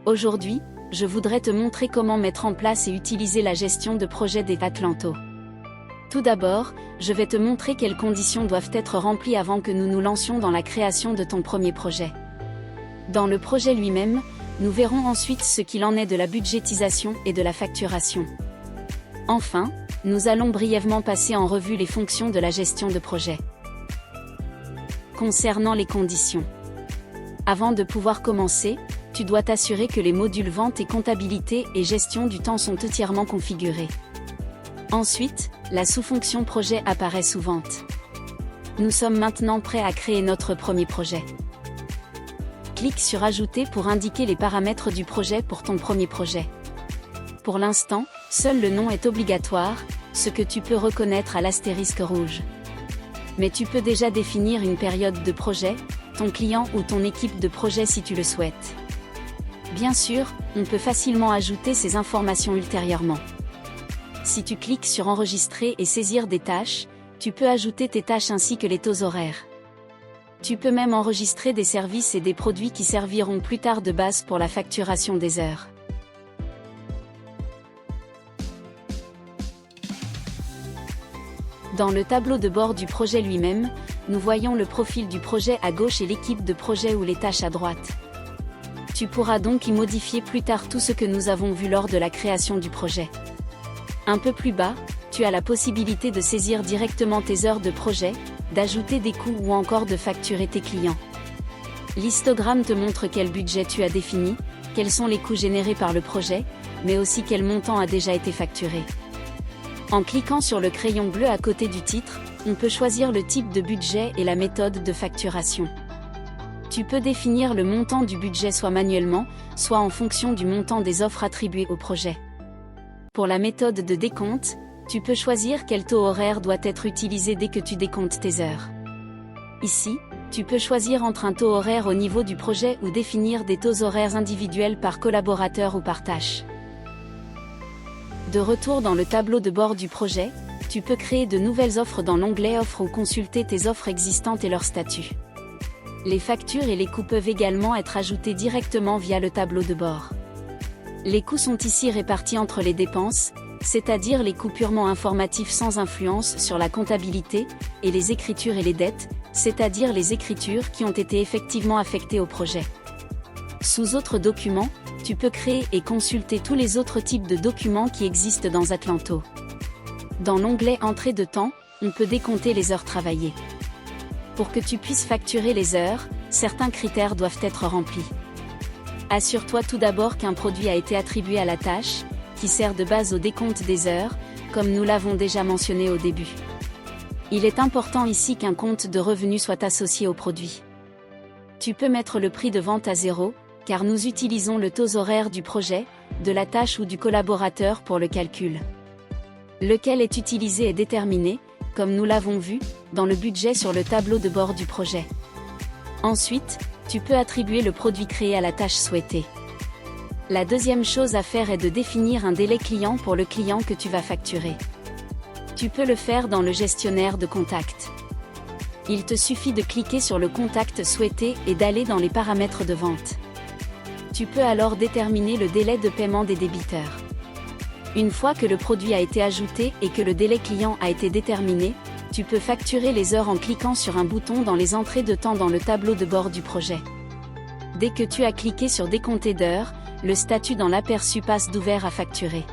Aujourd'hui, je voudrais te montrer comment mettre en place et utiliser la gestion de projet d'Atlanto. Tout d'abord, je vais te montrer quelles conditions doivent être remplies avant que nous nous lancions dans la création de ton premier projet. Dans le projet lui-même, nous verrons ensuite ce qu'il en est de la budgétisation et de la facturation. Enfin, nous allons brièvement passer en revue les fonctions de la gestion de projet. Concernant les conditions. Avant de pouvoir commencer, tu dois t'assurer que les modules vente et comptabilité et gestion du temps sont entièrement configurés. Ensuite, la sous-fonction projet apparaît sous vente. Nous sommes maintenant prêts à créer notre premier projet. Clique sur Ajouter pour indiquer les paramètres du projet pour ton premier projet. Pour l'instant, seul le nom est obligatoire, ce que tu peux reconnaître à l'astérisque rouge. Mais tu peux déjà définir une période de projet, ton client ou ton équipe de projet si tu le souhaites. Bien sûr, on peut facilement ajouter ces informations ultérieurement. Si tu cliques sur Enregistrer et saisir des tâches, tu peux ajouter tes tâches ainsi que les taux horaires. Tu peux même enregistrer des services et des produits qui serviront plus tard de base pour la facturation des heures. Dans le tableau de bord du projet lui-même, nous voyons le profil du projet à gauche et l'équipe de projet ou les tâches à droite. Tu pourras donc y modifier plus tard tout ce que nous avons vu lors de la création du projet. Un peu plus bas, tu as la possibilité de saisir directement tes heures de projet, d'ajouter des coûts ou encore de facturer tes clients. L'histogramme te montre quel budget tu as défini, quels sont les coûts générés par le projet, mais aussi quel montant a déjà été facturé. En cliquant sur le crayon bleu à côté du titre, on peut choisir le type de budget et la méthode de facturation. Tu peux définir le montant du budget soit manuellement, soit en fonction du montant des offres attribuées au projet. Pour la méthode de décompte, tu peux choisir quel taux horaire doit être utilisé dès que tu décomptes tes heures. Ici, tu peux choisir entre un taux horaire au niveau du projet ou définir des taux horaires individuels par collaborateur ou par tâche. De retour dans le tableau de bord du projet, tu peux créer de nouvelles offres dans l'onglet Offres ou consulter tes offres existantes et leur statut. Les factures et les coûts peuvent également être ajoutés directement via le tableau de bord. Les coûts sont ici répartis entre les dépenses, c'est-à-dire les coûts purement informatifs sans influence sur la comptabilité, et les écritures et les dettes, c'est-à-dire les écritures qui ont été effectivement affectées au projet. Sous Autres documents, tu peux créer et consulter tous les autres types de documents qui existent dans Atlanto. Dans l'onglet Entrée de temps, on peut décompter les heures travaillées. Pour que tu puisses facturer les heures, certains critères doivent être remplis. Assure-toi tout d'abord qu'un produit a été attribué à la tâche, qui sert de base au décompte des heures, comme nous l'avons déjà mentionné au début. Il est important ici qu'un compte de revenus soit associé au produit. Tu peux mettre le prix de vente à 0, car nous utilisons le taux horaire du projet, de la tâche ou du collaborateur pour le calcul. Lequel est utilisé est déterminé, comme nous l'avons vu, dans le budget sur le tableau de bord du projet. Ensuite, tu peux attribuer le produit créé à la tâche souhaitée. La deuxième chose à faire est de définir un délai client pour le client que tu vas facturer. Tu peux le faire dans le gestionnaire de contact. Il te suffit de cliquer sur le contact souhaité et d'aller dans les paramètres de vente. Tu peux alors déterminer le délai de paiement des débiteurs. Une fois que le produit a été ajouté et que le délai client a été déterminé, tu peux facturer les heures en cliquant sur un bouton dans les entrées de temps dans le tableau de bord du projet. Dès que tu as cliqué sur Décompter d'heures, le statut dans l'aperçu passe d'ouvert à facturer.